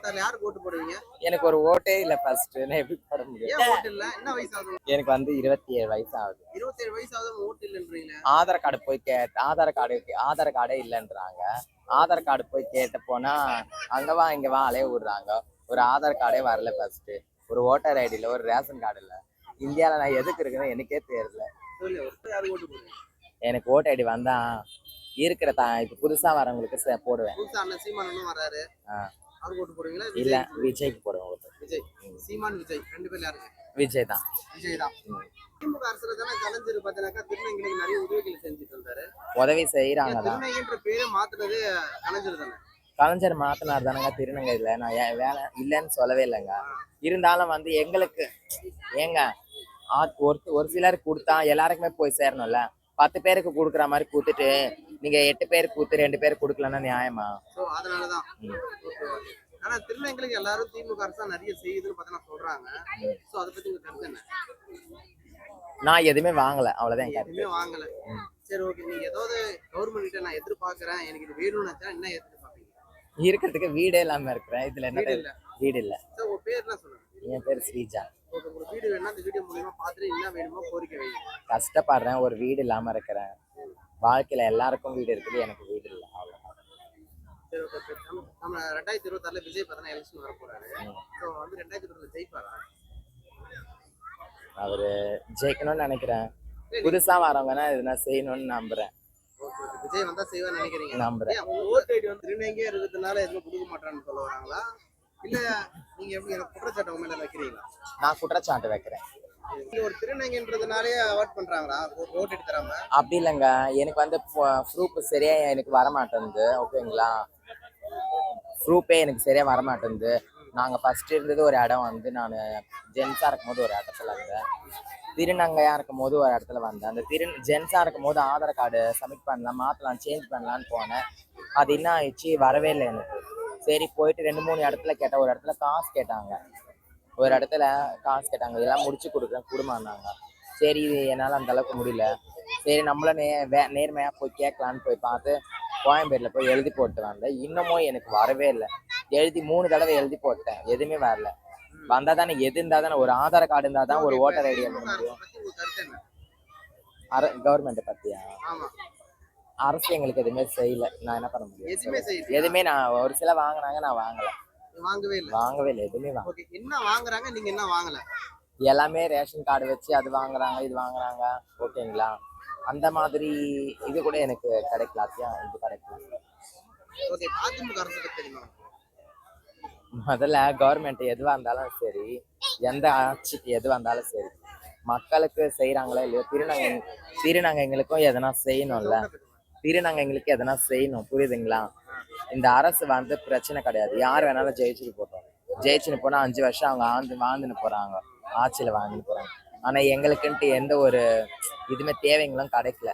2026 யாருக்கு ஓட்டு போடுவீங்க? எனக்கு ஒரு ஓட்டே இல்ல ஃபர்ஸ்ட். நான் எப்படி போட முடியும்? ஏன் ஓட்டு இல்ல? என்ன வயசு ஆகுது? எனக்கு வந்து 27 வயசு ஆகுது. 27 வயசு ஆகுது ஓட்டு இல்லன்றீங்களே. ஆதார் கார்டு போய் ஆதார் கார்டே இல்லைன்றாங்க. ஆதார் கார்டு போய் கேட்ட போனா அங்க வா இங்க வா அலைய விடுறாங்க. ஒரு ஆதார் கார்டே வரல ஃபர்ஸ்ட். ஒரு ஓட்டர் ஐடி இல்ல, ஒரு ரேஷன் கார்டு இல்ல. இந்தியால நான் எதுக்கு இருக்குன்னு எனக்கே தெரியல. யாருக்கு ஓட்டு போடுவீங்க? எனக்கு ஓட்டர் ஐடி வந்தா இருக்கிற இப்ப புதுசா வரவங்களுக்கு போடுவேன். புதுசா அண்ணன் சீமான் வராரு, அவருக்கு ஓட்டு போடுவீங்களா? இல்ல விஜய்க்கு போடுவேன் ஓட்டு. விஜய், சீமான் விஜய் ரெண்டு பேர்ல யாருக்கு? விஜய் தான். விஜய் தான். திமுக அரசுல தானே கலைஞர் பாத்தீங்கன்னாக்கா திருநங்கைக்கு நிறைய உதவிகள் செஞ்சுட்டு இருந்தாரு. உதவி செய்யறாங்க தான். திருநங்கைன்ற பேரை மாத்துனது கலைஞர் தானே. கலைஞர் மாத்தினார் தானங்க திருநங்கையில. நான் வேலை இல்லைன்னு சொல்லவே இல்லைங்க. இருந்தாலும் வந்து எங்களுக்கு ஏங்க ஒரு சிலருக்கு கொடுத்தா எல்லாருக்குமே போய் சேரணும்ல. 10 பேருக்கு கொடுக்குற மாதிரி கொடுத்துட்டு நீங்க 8 பேருக்கு கொடுத்து 2 பேருக்கு கொடுக்கலன்னா நியாயமா? அதனாலதான். ஆனா திருநங்கைகளுக்கு எல்லாரும் திமுக அரசு நிறைய செய்யுதுன்னு பார்த்தா சொல்றாங்க. சோ அத பத்தி உங்க கருத்து என்ன? நான் எதுவுமே வாங்கல, அவ்வளவுதான். எதுவுமே வாங்கல. சரி, ஓகே. நீங்க ஏதாவது கவர்மெண்ட் கிட்ட நான் எதிர்பார்க்கறேன், எனக்கு இது வேணும்னு நினைச்சா என்ன எதிர்பார்ப்பீங்க? இருக்கிறதுக்கு வீடே இல்லாம இருக்கிறேன். இதுல என்ன வீடு இல்ல. சார் உங்க பேர் என்ன சொல்லுங்க? என் பேர் ஸ்ரீஜா. உங்களுக்கு வீடு வேணும்னா இந்த வீடியோ மூலமா பார்த்துட்டு என்ன வேணுமோ கோரிக்கை வைங்க. கஷ்டப்படுறேன், ஒரு வீடு இல்லாம இருக்கிறேன். வாழ்க்கையில எல்லாருக்கும் வீடு இருக்குது, எனக்கு வீடு இல்லை, அவ்வளவுதான். சரி, ஓகே. நம்ம 2026 விஜய் பார்த்தா எலெக்ஷன் வர போறாரு. ஸோ வந்து 2026 ஜெயிப்பாரா? அவரு ஜெயிக்கணும்னு நினைக்கிறேன். புதுசா வரவங்கன்னா எதுனா செய்யணும்னு நம்புறேன். விஜய் வந்தா செய்வான்னு நினைக்கிறீங்க? நம்புறேன். ஓட்டு ஐடி வந்து திருநங்கையா இருக்கிறதுனால எதுவும் கொடுக்க மாட்டான்னு சொல்ல வராங்களா? இல்ல நீங்க எப்படி குற்றச்சாட்டு உங்க மேல வைக்கிறீங்களா? நான் குற்றச்சாட்டு வைக்கிறேன். ஒரு திருநங்கைன்றதுனாலே அவாய்ட் பண்றாங்களா ஓட்டு எடுத்து தராம? அப்படி இல்லைங்க. எனக்கு வந்து ப்ரூஃப் சரியா எனக்கு வரமாட்டேங்குது. ஓகேங்களா, ப்ரூஃபே எனக்கு சரியா வரமாட்டேங்குது. நாங்கள் ஃபர்ஸ்ட் இருந்தது ஒரு இடம் வந்து நான் ஜென்ஸாக இருக்கும் போது ஒரு இடத்துல இருந்தேன். திருநங்கையாக இருக்கும் போது ஒரு இடத்துல வந்தேன். அந்த ஜென்ஸாக இருக்கும் போது ஆதார் கார்டு சப்மிட் பண்ணலாம், மாற்றலாம், சேஞ்ச் பண்ணலான்னு போனேன். அது என்ன ஆயிடுச்சு, வரவே இல்லை எனக்கு. சரி போயிட்டு 2-3 இடத்துல கேட்டேன். ஒரு இடத்துல காசு கேட்டாங்க, எல்லாம் முடிச்சு கொடுக்குறேன் குடும்பம்னாங்க. சரி இது என்னால் அந்த அளவுக்கு முடியல. சரி நம்மள நேர்மையாக போய் கேட்கலான்னு போய் பார்த்து கோயம்பேட்டில் போய் எழுதி போட்டு வந்தேன். இன்னமும் எனக்கு வரவே இல்லை. 3 தடவை எழுதி போட்டேன், எதுவுமே வரல. வந்தா தானே, எது இருந்தா தானே, ஒரு ஆதார் கார்டு இருந்தா தான் ஒரு ஓட்டர் ஐடி எழுத முடியும். கவர்மெண்ட் பத்தியா? அரசு எங்களுக்கு எதுவுமே செய்யல. நான் என்ன பண்ண முடியும்? எதுவுமே நான் ஒரு சில வாங்கினாங்க, நான் வாங்கவே இல்லை. எதுவுமே என்ன வாங்குறாங்க, நீங்க என்ன வாங்கல? எல்லாமே ரேஷன் கார்டு வச்சு அது வாங்குறாங்க, இது வாங்குறாங்க. ஓகேங்களா, அந்த மாதிரி இது கூட எனக்கு கிடைக்கல. இது கிடைக்கல. முதல்ல கவர்மெண்ட் எதுவா இருந்தாலும் சரி, எந்த ஆட்சிக்கு எதுவா இருந்தாலும் சரி, மக்களுக்கு செய்யறாங்களா இல்லையோ, திருநங்கைங்களுக்கும் எதனா செய்யணும்ல. திருநங்கைங்களுக்கு எதனா செய்யணும், புரியுதுங்களா? இந்த அரசு வந்து பிரச்சனை கிடையாது. யார் வேணாலும் ஜெயிச்சுன்னு போனா 5 வருஷம் அவங்க வாழ்ந்துன்னு போறாங்க, ஆட்சியில வாழ்ந்துன்னு போறாங்க. ஆனா எங்களுக்குன்ட்டு எந்த ஒரு இதுவுமே தேவைங்களும் கிடைக்கல.